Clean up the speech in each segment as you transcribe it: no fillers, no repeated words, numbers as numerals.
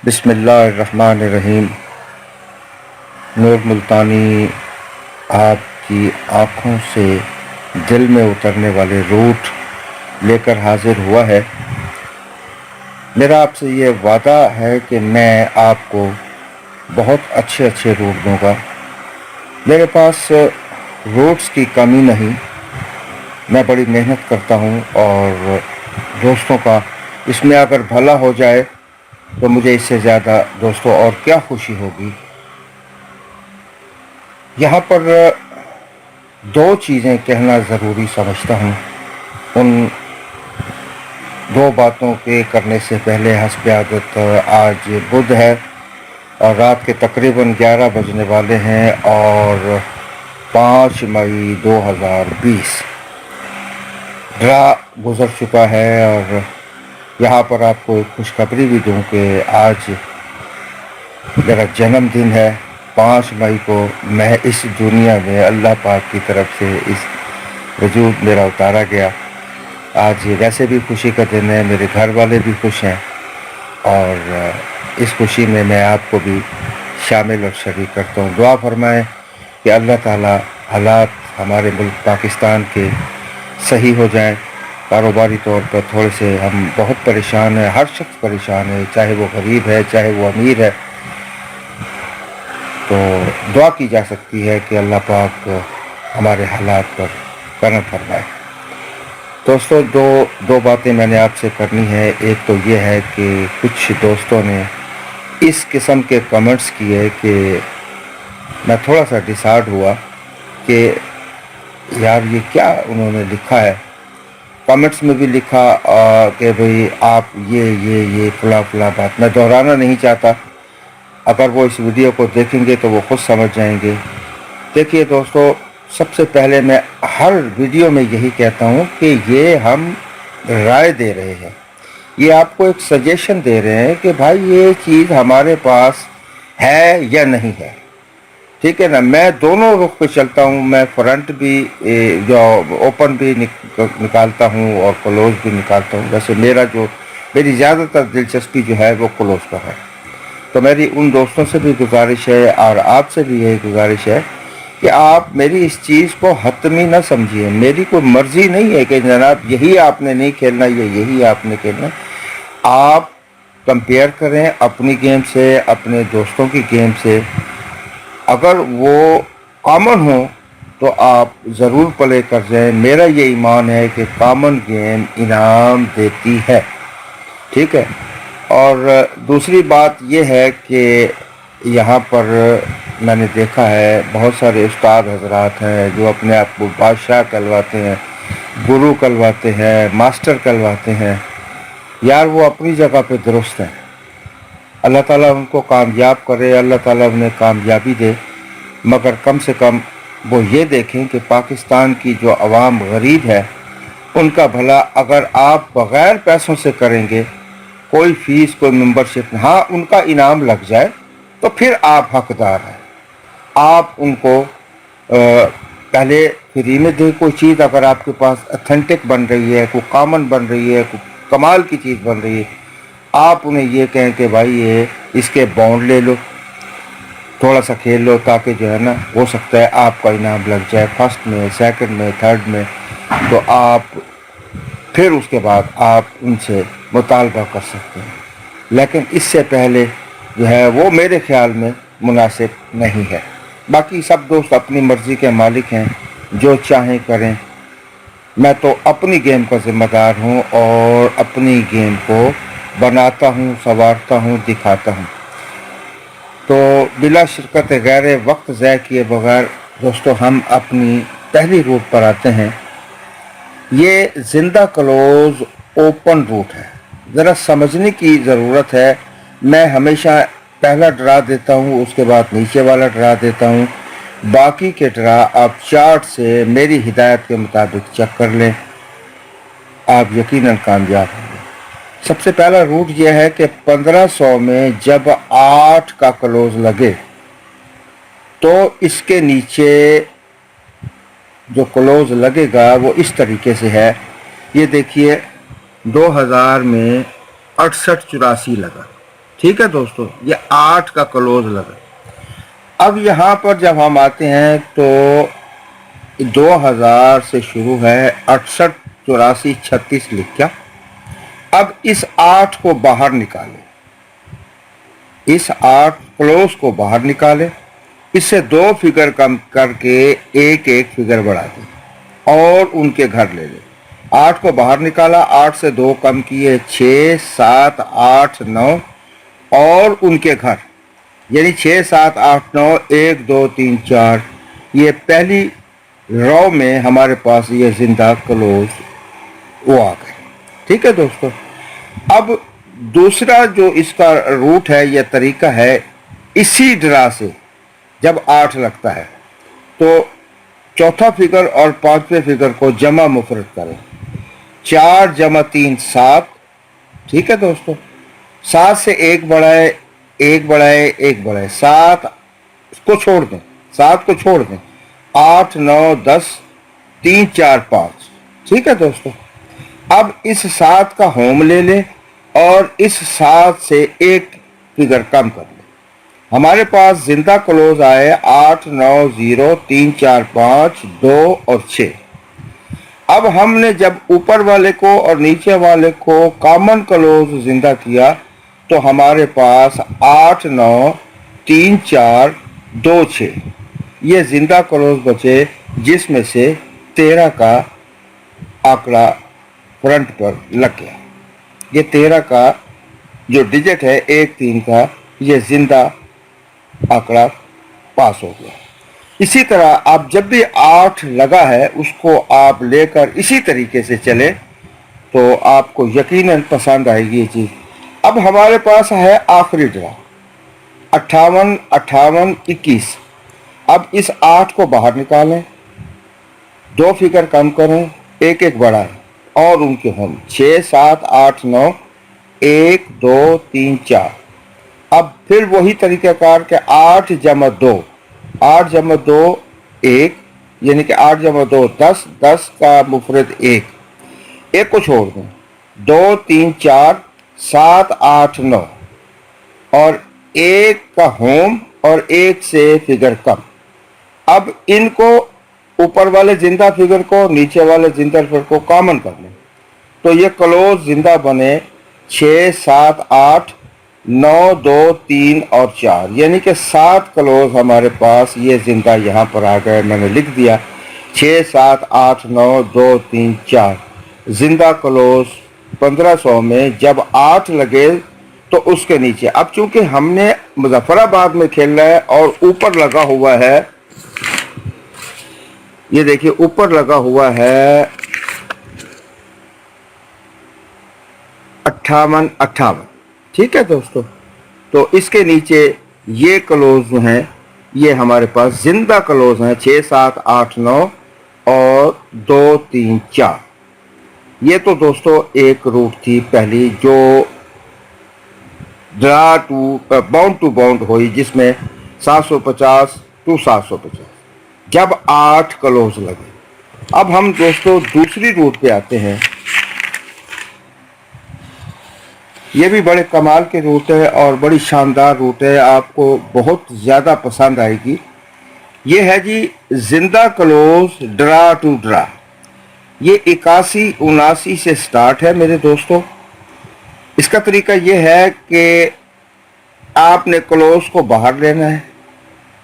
बिस्मिल्लाहिर्रहमानिर्रहीम। नूर मुल्तानी आप की आँखों से दिल में उतरने वाले रूट लेकर हाजिर हुआ है। मेरा आपसे ये वादा है कि मैं आपको बहुत अच्छे अच्छे रूट दूंगा। मेरे पास रूट्स की कमी नहीं, मैं बड़ी मेहनत करता हूँ और दोस्तों का इसमें अगर भला हो जाए तो मुझे इससे ज़्यादा दोस्तों और क्या खुशी होगी। यहाँ पर दो चीज़ें कहना ज़रूरी समझता हूँ। उन दो बातों के करने से पहले हस्ब आदत आज बुध है और रात के तकरीबन 11 बजने वाले हैं और 5 मई 2020 ड्रा गुज़र चुका है। और यहाँ पर आपको एक खुशखबरी भी दूँ कि आज मेरा जन्मदिन है। 5 मई को मैं इस दुनिया में अल्लाह पाक की तरफ से इस वजूद मेरा उतारा गया। आज वैसे भी खुशी का दिन है, मेरे घर वाले भी खुश हैं और इस खुशी में मैं आपको भी शामिल और शरीक करता हूँ। दुआ फरमाएं कि अल्लाह ताला हालात हमारे मुल्क पाकिस्तान के सही हो जाएं। कारोबारी तौर पर थोड़े से हम बहुत परेशान हैं, हर शख्स परेशान है, चाहे वो गरीब है चाहे वो अमीर है। तो दुआ की जा सकती है कि अल्लाह पाक हमारे हालात पर करम फरमाए। दोस्तों दो बातें मैंने आपसे करनी है। एक तो ये है कि कुछ दोस्तों ने इस किस्म के कमेंट्स किए कि मैं थोड़ा सा डिसाइड हुआ कि यार ये क्या उन्होंने लिखा है। कमेंट्स में भी लिखा कि भाई आप ये फला बात मैं दोहराना नहीं चाहता। अगर वो इस वीडियो को देखेंगे तो वो खुद समझ जाएंगे। देखिए दोस्तों, सबसे पहले मैं हर वीडियो में यही कहता हूँ कि ये हम राय दे रहे हैं, ये आपको एक सजेशन दे रहे हैं कि भाई ये चीज़ हमारे पास है या नहीं है, ठीक है ना। मैं दोनों रुख पे चलता हूँ, मैं फ्रंट भी जो ओपन भी निकालता हूँ और क्लोज भी निकालता हूँ। वैसे मेरी ज़्यादातर दिलचस्पी जो है वो क्लोज पर है। तो मेरी उन दोस्तों से भी गुजारिश है और आपसे भी यही गुजारिश है कि आप मेरी इस चीज़ को हतमी न समझिए। मेरी कोई मर्ज़ी नहीं है कि जनाब यही आपने नहीं खेलना या यही आपने खेलना। आप कंपेयर करें अपनी गेम से, अपने दोस्तों की गेम से। अगर वो कॉमन हो तो आप ज़रूर प्ले कर जाएं। मेरा ये ईमान है कि कॉमन गेम इनाम देती है, ठीक है। और दूसरी बात ये है कि यहाँ पर मैंने देखा है बहुत सारे उस्ताद हजरात हैं जो अपने आप को बादशाह कहलवाते हैं, गुरु कहलवाते हैं, मास्टर कहलवाते हैं। यार वो अपनी जगह पे दुरुस्त हैं। अल्लाह ताला उनको कामयाब करे, अल्लाह ताला उन्हें कामयाबी दे। मगर कम से कम वो ये देखें कि पाकिस्तान की जो अवाम गरीब है उनका भला अगर आप बग़ैर पैसों से करेंगे, कोई फ़ीस कोई मेंबरशिप, हाँ उनका इनाम लग जाए तो फिर आप हकदार हैं। आप उनको पहले फ्री में दें कोई चीज़। अगर आपके पास ऑथेंटिक बन रही है, कोई कॉमन बन रही है, कोई कमाल की चीज़ बन रही है, आप उन्हें ये कहें कि भाई ये इसके बाउंड ले लो, थोड़ा सा खेल लो, ताकि जो है ना हो सकता है आपका इनाम लग जाए फर्स्ट में, सेकंड में, थर्ड में। तो आप फिर उसके बाद आप उनसे मुतालबा कर सकते हैं। लेकिन इससे पहले जो है वो मेरे ख्याल में मुनासिब नहीं है। बाकी सब दोस्त अपनी मर्ज़ी के मालिक हैं, जो चाहें करें। मैं तो अपनी गेम का ज़िम्मेदार हूँ और अपनी गेम को बनाता हूँ, संवारता हूँ, दिखाता हूँ। तो बिला शिरकत गैर वक्त ज़ाय किए बगैर दोस्तों हम अपनी पहली रूट पर आते हैं। ये जिंदा क्लोज ओपन रूट है, ज़रा समझने की ज़रूरत है। मैं हमेशा पहला ड्रा देता हूँ, उसके बाद नीचे वाला ड्रा देता हूँ। बाकी के ड्रा आप चार्ट से मेरी हिदायत के मुताबिक चेक कर लें, आप यकीनन कामयाब होंगे। सबसे पहला रूट यह है कि 1500 में जब 8 का क्लोज लगे तो इसके नीचे जो क्लोज लगेगा वो इस तरीके से है। ये देखिए 2000 में 6884 लगा, ठीक है दोस्तों, ये 8 का क्लोज लगा। अब यहाँ पर जब हम आते हैं तो 2000 से शुरू है, 68 84 36 लिख क्या। अब इस 8 को बाहर निकाले, इस 8 क्लोज को बाहर निकाले, इससे 2 फिगर कम करके एक एक फिगर बढ़ा दें और उनके घर ले लें। 8 को बाहर निकाला, 8 से 2 कम किए, 6 7 8 9 और उनके घर, यानी 6 7 8 9 1 2 3 4। ये पहली रो में हमारे पास ये जिंदा क्लोज वो आ गए। ठीक है दोस्तों, अब दूसरा जो इसका रूट है या तरीका है, इसी ड्रा से जब 8 लगता है तो चौथा फिगर और पांचवें फिगर को जमा मुफरत करें। 4 जमा 3 7। ठीक है दोस्तों, 7 से 1 बढ़ाए, 1 बढ़ाए, 1 बढ़ाए, 7 को छोड़ दें, 7 को छोड़ दें, 8 9 10 3 4 5। ठीक है दोस्तों, अब इस 7 का होम ले लें और इस 7 से एक फिगर कम कर लें। हमारे पास जिंदा क्लोज आए 8 9 0 3 4 5 2 और 6। अब हमने जब ऊपर वाले को और नीचे वाले को कॉमन क्लोज जिंदा किया तो हमारे पास 8 9 3 4 2 6 ये जिंदा क्लोज बचे, जिसमें से 13 का आंकड़ा फ्रंट पर लग गया। ये 13 का जो डिजिट है 1 3 का, ये जिंदा आंकड़ा पास हो गया। इसी तरह आप जब भी 8 लगा है उसको आप लेकर इसी तरीके से चले तो आपको यकीनन पसंद आएगी ये चीज़। अब हमारे पास है आखिरी ड्रा 58 58 21। अब इस 8 को बाहर निकालें, 2 फिगर कम करें, एक एक बढ़ाएं और उनके होम 6 7 8 9 1 2 3 4। अब फिर वही तरीक़ाकार के 8 जमा 2, 8 जमा 2 1, यानी कि 8 जमा 2 10, 10 का मुफरद 1, एक को छोड़ दें, 2 3 4 7 8 9 और एक का होम और एक से फिगर कम। अब इनको ऊपर वाले जिंदा फिगर को नीचे वाले जिंदा फिगर को कॉमन कर लें तो ये क्लोज जिंदा बने 6 7 8 9 2 3 और 4, यानी कि 7 क्लोज हमारे पास ये जिंदा यहाँ पर आ गए। मैंने लिख दिया 6 7 8 9 2 3 4 जिंदा क्लोज 1500 में जब 8 लगे तो उसके नीचे। अब चूंकि हमने मुजफ्फराबाद में खेलना है और ऊपर लगा हुआ है, ये देखिए ऊपर लगा हुआ है 58 58। ठीक है दोस्तों, तो इसके नीचे ये क्लोज जो हैं ये हमारे पास जिंदा क्लोज हैं 6 7 8 9 और 2 3 4। ये तो दोस्तों एक रूट थी पहली जो ड्रा टू बाउंड हुई, जिसमें 750 टू 750 जब 8 क्लोज लगे। अब हम दोस्तों दूसरी रूट पे आते हैं। ये भी बड़े कमाल के रूट है और बड़ी शानदार रूट है, आपको बहुत ज़्यादा पसंद आएगी। ये है जी जिंदा क्लोज ड्रा टू ड्रा। ये 81 79 से स्टार्ट है मेरे दोस्तों। इसका तरीका ये है कि आपने क्लोज को बाहर लेना है,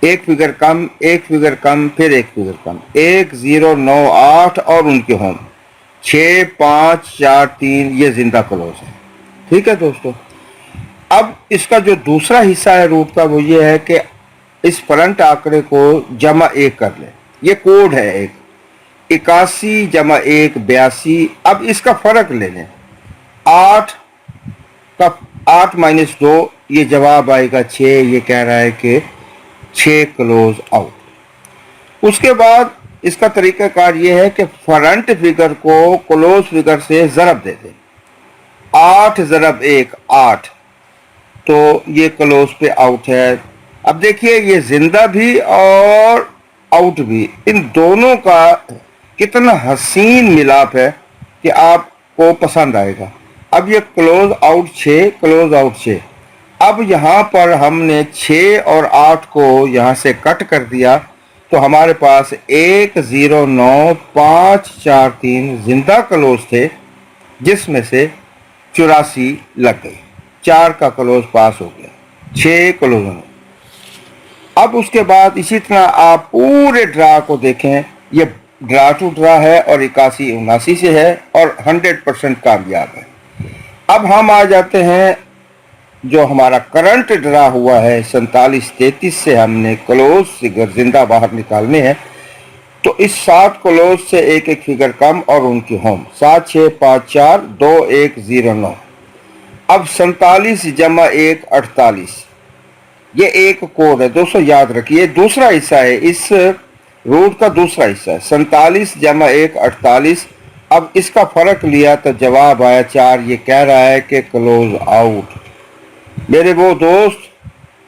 एक फिगर कम, एक फिगर कम, फिर एक फिगर कम, 1 0 9 8 और उनके होम 6 5 4 3 ये जिंदा क्लोज है। ठीक है दोस्तों, अब इसका जो दूसरा हिस्सा है रूट का वो ये है कि इस फ्रंट आंकड़े को जमा 1 कर लें। ये कोड है एक 81 जमा 1 82। अब इसका फर्क ले लें, 8 का 8 माइनस 2 ये जवाब आएगा 6। ये कह रहा है कि 6 क्लोज आउट। उसके बाद इसका तरीकाकार ये है कि फ्रंट फिगर को क्लोज फिगर से ज़रब दे दें। 8 ज़रब 1 8, तो ये क्लोज पे आउट है। अब देखिए ये जिंदा भी और आउट भी, इन दोनों का कितना हसीन मिलाप है कि आपको पसंद आएगा। अब ये क्लोज आउट 6 क्लोज आउट 6, अब यहाँ पर हमने 6 और 8 को यहाँ से कट कर दिया तो हमारे पास 109,543 जिंदा क्लोज थे, जिसमें से 84 लग गई। 4 का क्लोज पास हो गया 6 क्लोजों में। अब उसके बाद इसी तरह आप पूरे ड्रा को देखें, ये ड्रा टू ड्रा है और 81-79 से है और 100% कामयाब है। अब हम आ जाते हैं जो हमारा करंट ड्रा हुआ है 47-33 से, हमने क्लोज फिगर जिंदा बाहर निकालने हैं। तो इस 7 क्लोज से एक एक फिगर कम और उनकी होम 7-6-5-4-2-1-0-9। अब 47 जमा 1 48, ये एक कोड है दोस्तों, याद रखिए। दूसरा हिस्सा है इस रूट का, दूसरा हिस्सा है 47 जमा 1 48। अब इसका फर्क लिया तो जवाब आया 4। ये कह रहा है कि क्लोज आउट। मेरे वो दोस्त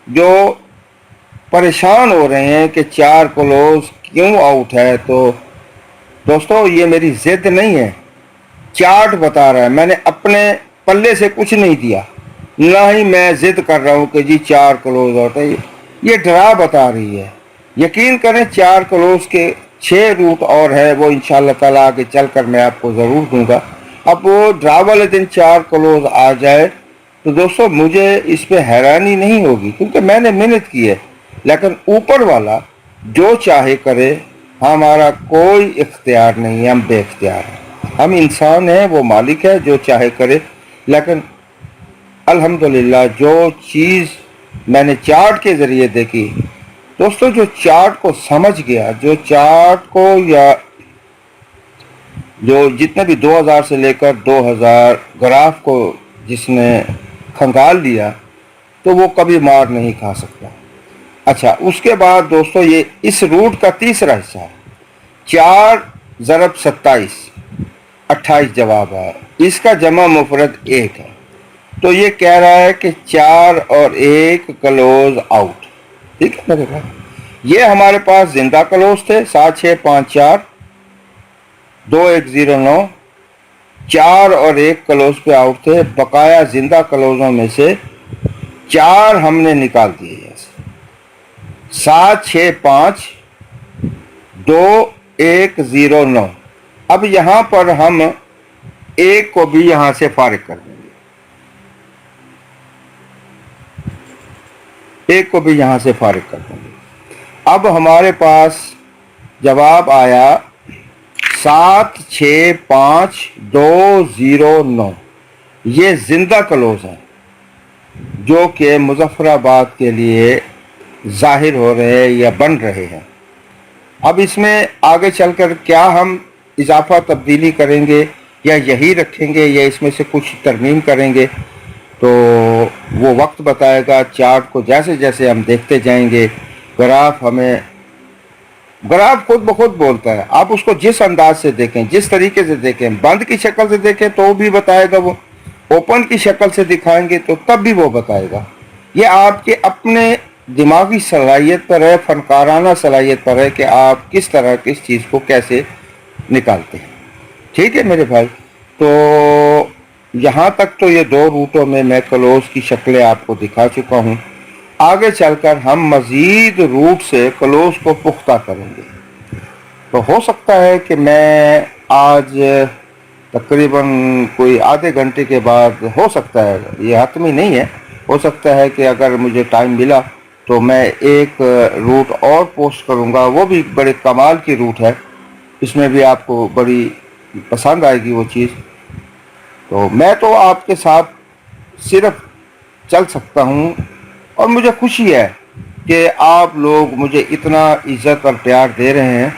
जो परेशान हो रहे हैं कि 4 क्लोज क्यों आउट है, तो दोस्तों ये मेरी जिद नहीं है, चार्ट बता रहा है। मैंने अपने पल्ले से कुछ नहीं दिया, ना ही मैं जिद कर रहा हूँ कि जी 4 क्लोज आउट है। ये ड्रा बता रही है। यकीन करें 4 क्लोज के 6 रूट और है, वो इंशाल्लाह ताला आगे चल कर मैं आपको ज़रूर दूंगा। अब वो ड्रा वाले दिन 4 क्लोज आ जाए तो दोस्तों मुझे इस पे हैरानी नहीं होगी, क्योंकि मैंने मेहनत की है। लेकिन ऊपर वाला जो चाहे करे, हमारा कोई इख्तियार नहीं है, हम बेख्तियार हैं। हम इंसान हैं, वो मालिक है, जो चाहे करे। लेकिन अल्हम्दुलिल्लाह जो चीज़ मैंने चार्ट के ज़रिए देखी दोस्तों, जो चार्ट को समझ गया, जो चार्ट को या जो जितने भी 2000 से लेकर 2000 ग्राफ को जिसने खंगाल लिया, तो वो कभी मार नहीं खा सकता। अच्छा, उसके बाद दोस्तों ये इस रूट का तीसरा हिस्सा है 4 ज़रब 27, 28 जवाब है। इसका जमा मुफरद 1 है। तो ये कह रहा है कि 4 और 1 क्लोज आउट। ठीक है मेरे भाई, ये हमारे पास जिंदा क्लोज थे 7-6-5-4-2-1-0-9। 4 और 1 क्लोज पे आउट थे। बकाया जिंदा क्लोजों में से 4 हमने निकाल दिए हैं। 7-6-5-2-1-0-9। अब यहाँ पर हम 1 को भी यहाँ से फारिग कर देंगे, 1 को भी यहाँ से फारिग कर देंगे। अब हमारे पास जवाब आया 7-6-5-2-0-9। ये जिंदा क्लोज हैं जो कि मुजफ्फराबाद के लिए जाहिर हो रहे हैं या बन रहे हैं। अब इसमें आगे चलकर क्या हम इजाफा तब्दीली करेंगे या यही रखेंगे या इसमें से कुछ तरमीम करेंगे, तो वो वक्त बताएगा। चार्ट को जैसे जैसे हम देखते जाएंगे, ग्राफ खुद ब खुद बोलता है। आप उसको जिस अंदाज से देखें, जिस तरीके से देखें, बंद की शक्ल से देखें तो भी बताएगा वो, ओपन की शक्ल से दिखाएंगे तो तब भी वो बताएगा। ये आपके अपने दिमागी सलाहियत पर है, फनकाराना सलाहियत पर है कि आप किस तरह किस चीज़ को कैसे निकालते हैं। ठीक है मेरे भाई, तो यहाँ तक तो ये 2 रूटों में मैं क्लोज की शक्लें आपको दिखा चुका हूँ। आगे चलकर हम मज़ीद रूट से क्लोज को पुख्ता करेंगे। तो हो सकता है कि मैं आज तकरीबन कोई आधे घंटे के बाद, हो सकता है, ये हतमी नहीं है, हो सकता है कि अगर मुझे टाइम मिला तो मैं एक रूट और पोस्ट करूँगा। वो भी बड़े कमाल की रूट है, इसमें भी आपको बड़ी पसंद आएगी वो चीज़। तो मैं तो आपके साथ सिर्फ चल सकता हूँ और मुझे खुशी है कि आप लोग मुझे इतना इज़्ज़त और प्यार दे रहे हैं।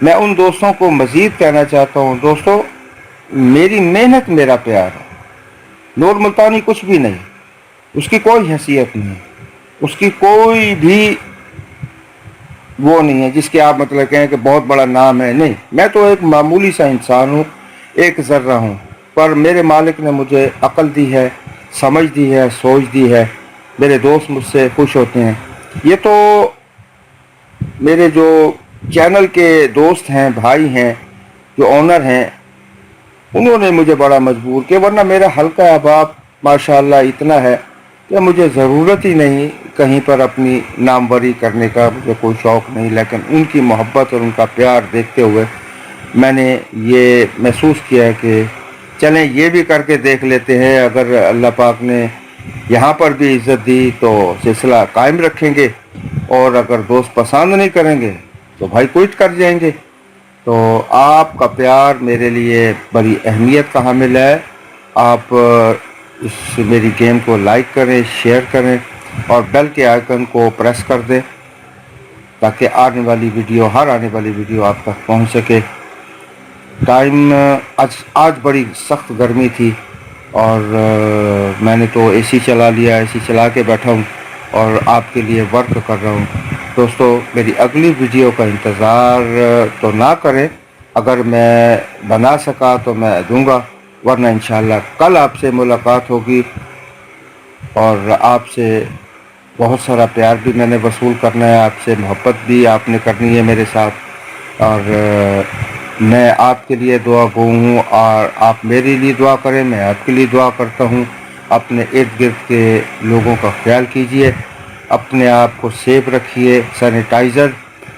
मैं उन दोस्तों को मज़ीद कहना चाहता हूँ, दोस्तों मेरी मेहनत मेरा प्यार है। नूर मुल्तानी कुछ भी नहीं, उसकी कोई हैसियत नहीं है, उसकी कोई भी वो नहीं है जिसके आप मतलब कहें कि बहुत बड़ा नाम है। नहीं, मैं तो एक मामूली सा इंसान हूँ, एक ज़र्रा हूँ, पर मेरे मालिक ने मुझे अक्ल दी है, समझ दी है, सोच दी है। मेरे दोस्त मुझसे खुश होते हैं। ये तो मेरे जो चैनल के दोस्त हैं, भाई हैं, जो ऑनर हैं, उन्होंने मुझे बड़ा मजबूर किया, वरना मेरा हल्का अहबाब माशाल्लाह इतना है کہ مجھے ضرورت ہی نہیں کہیں پر اپنی ناموری کرنے کا، مجھے کوئی شوق نہیں، لیکن ان کی محبت اور ان کا پیار دیکھتے ہوئے میں نے یہ محسوس کیا ہے کہ چلیں یہ بھی کر کے دیکھ لیتے ہیں، اگر اللہ پاک نے یہاں پر بھی عزت دی تو سلسلہ قائم رکھیں گے، اور اگر دوست پسند نہیں کریں گے تو بھائی کوئٹ کر جائیں گے۔ تو آپ کا پیار میرے لیے بڑی اہمیت کا حامل ہے۔ آپ اس میری گیم کو لائک کریں، شیئر کریں اور بیل کے آئیکن کو پریس کر دیں تاکہ آنے والی ویڈیو، ہر آنے والی ویڈیو آپ تک پہنچ سکے۔ ٹائم آج بڑی سخت گرمی تھی اور میں نے تو اے سی چلا لیا، اے سی چلا کے بیٹھا ہوں اور آپ کے لیے ورک کر رہا ہوں۔ دوستو میری اگلی ویڈیو کا انتظار تو نہ کریں، اگر میں بنا سکا تو میں دوں گا، ورنہ انشاءاللہ کل آپ سے ملاقات ہوگی، اور آپ سے بہت سارا پیار بھی میں نے وصول کرنا ہے، آپ سے محبت بھی آپ نے کرنی ہے میرے ساتھ، اور میں آپ کے لیے دعا گو ہوں اور آپ میرے لیے دعا کریں، میں آپ کے لیے دعا کرتا ہوں۔ اپنے ارد گرد کے لوگوں کا خیال کیجئے، اپنے آپ کو سیف رکھیے، سینیٹائزر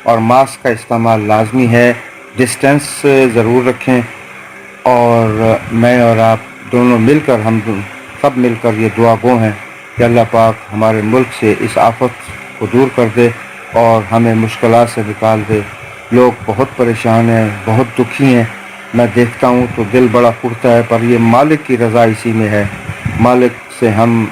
اور ماسک کا استعمال لازمی ہے، ڈسٹینس ضرور رکھیں، اور میں اور آپ دونوں مل کر، ہم سب مل کر یہ دعا گو ہیں کہ اللہ پاک ہمارے ملک سے اس آفت کو دور کر دے اور ہمیں مشکلات سے نکال دے۔ لوگ بہت پریشان ہیں، بہت دکھی ہیں، میں دیکھتا ہوں تو دل بڑا پھوٹتا ہے، پر یہ مالک کی رضا اسی میں ہے۔ مالک سے ہم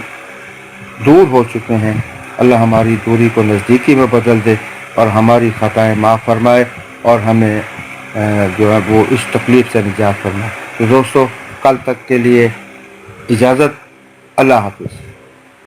دور ہو چکے ہیں، اللہ ہماری دوری کو نزدیکی میں بدل دے اور ہماری خطائیں معاف فرمائے اور ہمیں جو ہے وہ اس تکلیف سے نجات فرمائے۔ تو دوستو کل تک کے لیے اجازت، اللہ حافظ۔